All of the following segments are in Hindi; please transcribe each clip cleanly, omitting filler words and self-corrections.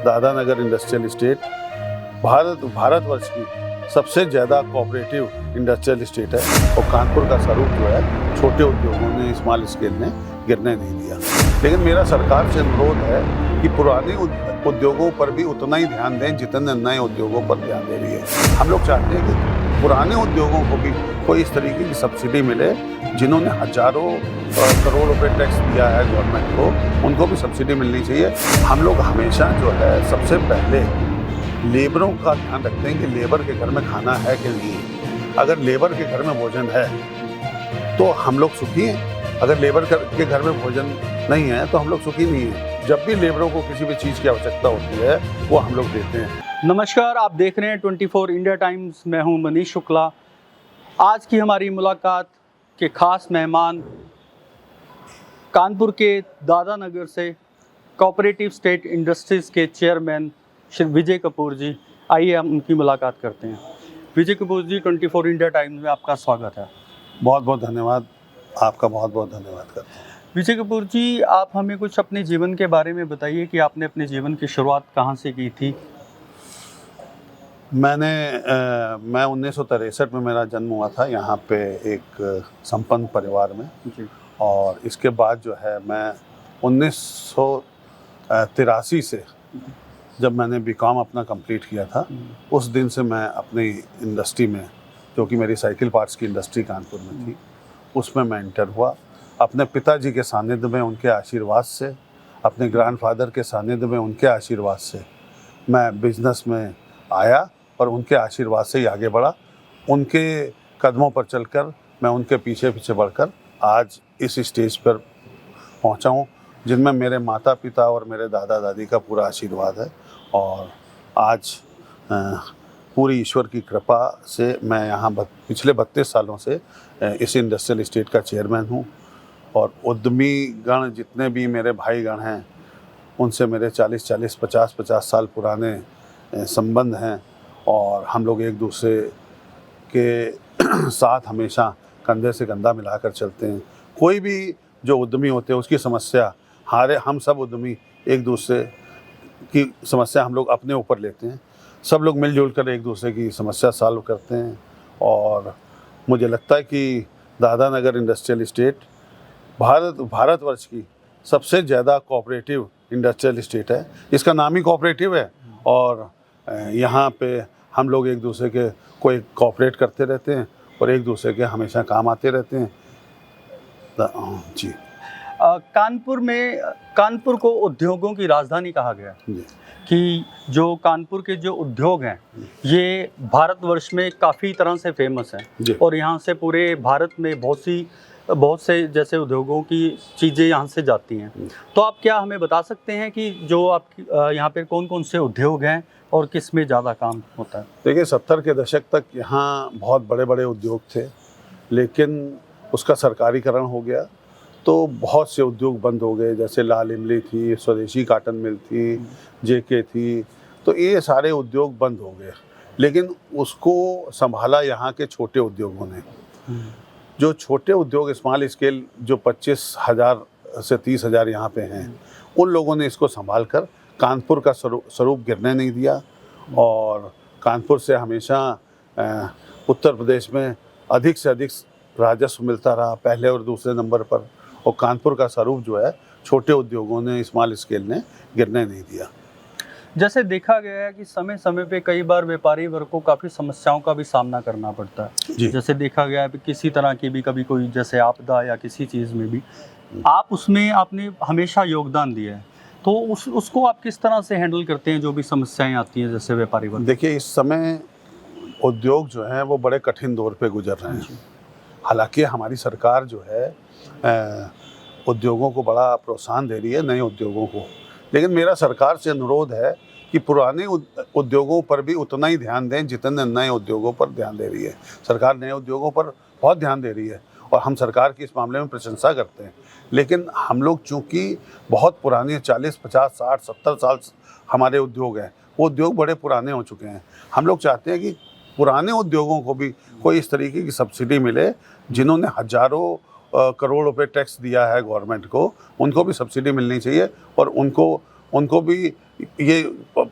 दादानगर इंडस्ट्रियल इस्टेट भारतवर्ष की सबसे ज़्यादा कोऑपरेटिव इंडस्ट्रियल इस्टेट है और कानपुर का स्वरूप जो है छोटे उद्योगों ने, स्मॉल स्केल ने गिरने नहीं दिया। लेकिन मेरा सरकार से अनुरोध है कि पुराने उद्योगों पर भी उतना ही ध्यान दें जितने नए उद्योगों पर ध्यान दे रही है। हम लोग चाहते हैं कि पुराने उद्योगों को भी कोई इस तरीके की सब्सिडी मिले, जिन्होंने हजारों करोड़ रुपए टैक्स दिया है गवर्नमेंट को, उनको भी सब्सिडी मिलनी चाहिए। हम लोग हमेशा जो है सबसे पहले लेबरों का ध्यान रखते हैं कि लेबर के घर में खाना है कि नहीं। अगर लेबर के घर में भोजन है तो हम लोग सुखी हैं, अगर लेबर के घर में भोजन नहीं है तो हम लोग सुखी नहीं हैं। जब भी लेबरों को किसी भी चीज़ की आवश्यकता होती है वो हम लोग देते हैं। नमस्कार, आप देख रहे हैं 24 इंडिया टाइम्स। मैं हूं मनीष शुक्ला। आज की हमारी मुलाकात के खास मेहमान कानपुर के दादानगर से कोऑपरेटिव स्टेट इंडस्ट्रीज़ के चेयरमैन श्री विजय कपूर जी। आइए हम उनकी मुलाकात करते हैं। विजय कपूर जी, 24 इंडिया टाइम्स में आपका स्वागत है। बहुत बहुत धन्यवाद, आपका बहुत बहुत धन्यवाद करता हूँ। विजय कपूर जी, आप हमें कुछ अपने जीवन के बारे में बताइए कि आपने अपने जीवन की शुरुआत कहाँ से की थी। मैं 1963 में मेरा जन्म हुआ था यहाँ पे एक संपन्न परिवार में जी। और इसके बाद जो है मैं 1983 से जब मैंने बीकॉम अपना कंप्लीट किया था, उस दिन से मैं अपनी इंडस्ट्री में, जो कि मेरी साइकिल पार्ट्स की इंडस्ट्री कानपुर में थी, उसमें मैं एंटर हुआ। अपने पिताजी के सानिध्य में, उनके आशीर्वाद से, अपने ग्रैंडफादर के सानिध्य में, उनके आशीर्वाद से मैं बिजनेस में आया और उनके आशीर्वाद से ही आगे बढ़ा। उनके कदमों पर चलकर मैं उनके पीछे पीछे बढ़कर आज इस स्टेज पर पहुंचा हूं, जिनमें मेरे माता पिता और मेरे दादा दादी का पूरा आशीर्वाद है। और आज पूरी ईश्वर की कृपा से मैं यहाँ पिछले 32 सालों से इस इंडस्ट्रियल इस्टेट का चेयरमैन हूँ। और उद्यमी गण जितने भी मेरे भाई गण हैं, उनसे मेरे 40-40, 50-50 साल पुराने संबंध हैं और हम लोग एक दूसरे के साथ हमेशा कंधे से कंधा मिलाकर चलते हैं। कोई भी जो उद्यमी होते हैं उसकी समस्या हम सब उद्यमी एक दूसरे की समस्या हम लोग अपने ऊपर लेते हैं। सब लोग मिलजुल कर एक दूसरे की समस्या सॉल्व करते हैं। और मुझे लगता है कि दादानगर इंडस्ट्रियल इस्टेट भारतवर्ष की सबसे ज़्यादा कोऑपरेटिव इंडस्ट्रियल इस्टेट है। इसका नाम ही कोऑपरेटिव है और यहाँ पे हम लोग एक दूसरे के को कोऑपरेट करते रहते हैं और एक दूसरे के हमेशा काम आते रहते हैं। जी। कानपुर को उद्योगों की राजधानी कहा गया जी। कि जो कानपुर के जो उद्योग हैं ये भारतवर्ष में काफ़ी तरह से फेमस हैं और यहाँ से पूरे भारत में बहुत से जैसे उद्योगों की चीज़ें यहाँ से जाती हैं। तो आप क्या हमें बता सकते हैं कि जो आप यहाँ पे कौन कौन से उद्योग हैं और किस में ज़्यादा काम होता है? देखिए, 70 के दशक तक यहाँ बहुत बड़े बड़े उद्योग थे, लेकिन उसका सरकारीकरण हो गया तो बहुत से उद्योग बंद हो गए। जैसे लाल इमली थी, स्वदेशी काटन मिल थी, जेके थी, तो ये सारे उद्योग बंद हो गए। लेकिन उसको संभाला यहाँ के छोटे उद्योगों ने। जो छोटे उद्योग, स्मॉल स्केल, जो 25,000 से 30,000 यहाँ पे हैं, उन लोगों ने इसको संभाल कर कानपुर का स्वरूप गिरने नहीं दिया। और कानपुर से हमेशा उत्तर प्रदेश में अधिक से अधिक राजस्व मिलता रहा, पहले और दूसरे नंबर पर। और कानपुर का स्वरूप जो है छोटे उद्योगों ने, स्मॉल स्केल ने गिरने नहीं दिया। जैसे देखा गया है कि समय समय पे कई बार व्यापारी वर्ग को काफ़ी समस्याओं का भी सामना करना पड़ता है। जैसे देखा गया है कि किसी तरह की भी कभी कोई जैसे आपदा या किसी चीज़ में भी आपने हमेशा योगदान दिया है, तो उसको आप किस तरह से हैंडल करते हैं जो भी समस्याएं आती हैं जैसे व्यापारी वर्ग? देखिए, इस समय उद्योग जो हैं वो बड़े कठिन दौर पे गुजर रहे हैं। हालांकि हमारी सरकार जो है उद्योगों को बड़ा प्रोत्साहन दे रही है, नए उद्योगों को। लेकिन मेरा सरकार से अनुरोध है कि पुराने उद्योगों पर भी उतना ही ध्यान दें जितने नए उद्योगों पर ध्यान दे रही है। सरकार नए उद्योगों पर बहुत ध्यान दे रही है और हम सरकार की इस मामले में प्रशंसा करते हैं। लेकिन हम लोग चूँकि बहुत पुराने 40, 50, 60, 70 साल हमारे उद्योग हैं, वो उद्योग बड़े पुराने हो चुके हैं। हम लोग चाहते हैं कि पुराने उद्योगों को भी कोई इस तरीके की सब्सिडी मिले, जिन्होंने हजारों करोड़ रुपए टैक्स दिया है गवर्नमेंट को, उनको भी सब्सिडी मिलनी चाहिए और उनको भी ये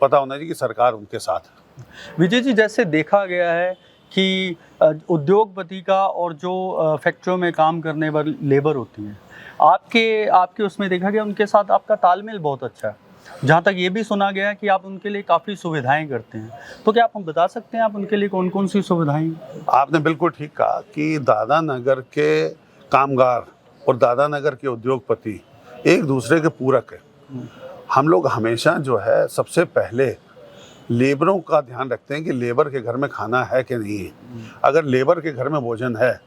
पता होना चाहिए कि सरकार उनके साथ है। विजय जी, जैसे देखा गया है कि उद्योगपति का और जो फैक्ट्रियों में काम करने वाली लेबर होती है, आपके उसमें देखा गया उनके साथ आपका तालमेल बहुत अच्छा है। जहाँ तक ये भी सुना गया है कि आप उनके लिए काफ़ी सुविधाएं करते हैं, तो क्या आप हम बता सकते हैं आप उनके लिए कौन कौन सी सुविधाएं? आपने बिल्कुल ठीक कहा कि दादानगर के कामगार और दादानगर के उद्योगपति एक दूसरे के पूरक है। हम लोग हमेशा जो है सबसे पहले लेबरों का ध्यान रखते हैं कि लेबर के घर में खाना है कि नहीं है। अगर लेबर के घर में भोजन है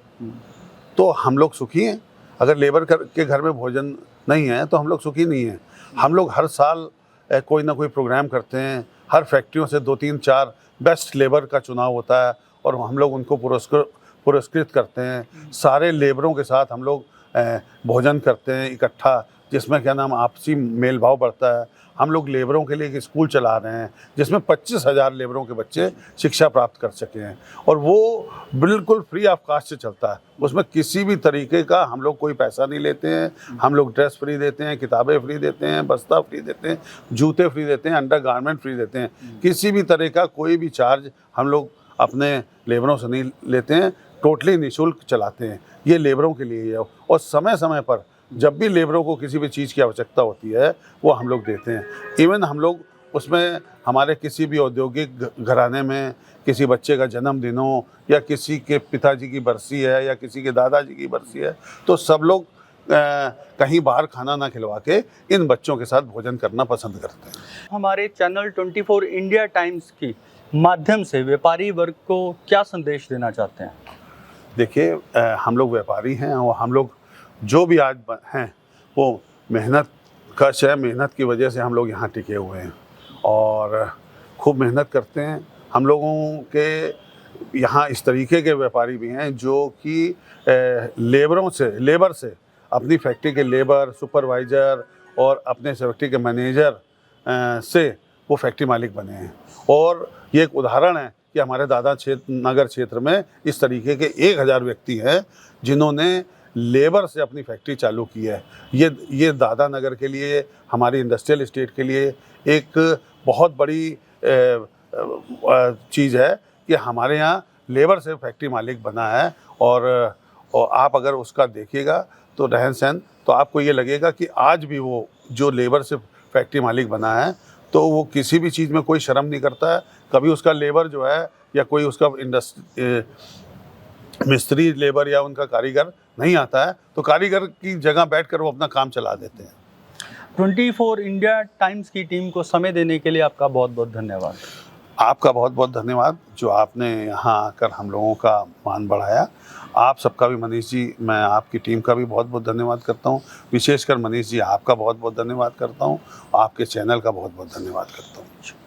तो हम लोग सुखी हैं, अगर लेबर के घर में भोजन नहीं है तो हम लोग सुखी नहीं हैं। हम लोग हर साल कोई ना कोई प्रोग्राम करते हैं, हर फैक्ट्रियों से 2-3-4 बेस्ट लेबर का चुनाव होता है और हम लोग उनको पुरस्कृत करते हैं। सारे लेबरों के साथ हम लोग भोजन करते हैं इकट्ठा, जिसमें क्या नाम आपसी मेल भाव बढ़ता है। हम लोग लेबरों के लिए एक स्कूल चला रहे हैं जिसमें 25,000 लेबरों के बच्चे शिक्षा प्राप्त कर सके हैं और वो बिल्कुल फ्री ऑफ कास्ट से चलता है। उसमें किसी भी तरीके का हम लोग कोई पैसा नहीं लेते हैं। हम लोग ड्रेस फ्री देते हैं, किताबें फ्री देते हैं, बस्ता फ्री देते हैं, जूते फ्री देते हैं, अंडर गारमेंट फ्री देते हैं। किसी भी तरह का कोई भी चार्ज हम लोग अपने लेबरों से नहीं लेते हैं, टोटली निःशुल्क चलाते हैं। ये लेबरों के लिए है और समय समय पर जब भी लेबरों को किसी भी चीज़ की आवश्यकता होती है वो हम लोग देते हैं। इवन हम लोग उसमें हमारे किसी भी औद्योगिक घराने में किसी बच्चे का जन्मदिन हो या किसी के पिताजी की बरसी है या किसी के दादाजी की बरसी है तो सब लोग कहीं बाहर खाना ना खिलवा के इन बच्चों के साथ भोजन करना पसंद करते हैं। हमारे चैनल 24 इंडिया टाइम्स की माध्यम से व्यापारी वर्ग को क्या संदेश देना चाहते हैं? देखिए, हम लोग व्यापारी हैं और हम लोग जो भी आज हैं वो मेहनत कश है, मेहनत की वजह से हम लोग यहाँ टिके हुए हैं और खूब मेहनत करते हैं। हम लोगों के यहाँ इस तरीके के व्यापारी भी हैं जो कि लेबर से अपनी फैक्ट्री के लेबर, सुपरवाइज़र और अपने फैक्ट्री के मैनेजर से वो फैक्ट्री मालिक बने हैं। और ये एक उदाहरण है कि हमारे नगर क्षेत्र में इस तरीके के 1000 व्यक्ति हैं जिन्होंने लेबर से अपनी फैक्ट्री चालू की है। ये दादानगर के लिए, हमारी इंडस्ट्रियल एस्टेट के लिए एक बहुत बड़ी चीज़ है कि हमारे यहाँ लेबर से फैक्ट्री मालिक बना है और आप अगर उसका देखिएगा तो रहन सहन तो आपको ये लगेगा कि आज भी वो जो लेबर से फैक्ट्री मालिक बना है तो वो किसी भी चीज़ में कोई शर्म नहीं करता है। कभी उसका लेबर जो है या कोई उसका मिस्त्री लेबर या उनका कारीगर नहीं आता है तो कारीगर की जगह बैठकर वो अपना काम चला देते हैं। 24 इंडिया टाइम्स की टीम को समय देने के लिए आपका बहुत बहुत धन्यवाद। आपका बहुत बहुत धन्यवाद जो आपने यहाँ आकर हम लोगों का मान बढ़ाया। आप सबका भी, मनीष जी, मैं आपकी टीम का भी बहुत बहुत धन्यवाद करता हूँ। विशेषकर मनीष जी, आपका बहुत बहुत धन्यवाद करता हूँ। आपके चैनल का बहुत बहुत धन्यवाद करता हूँ।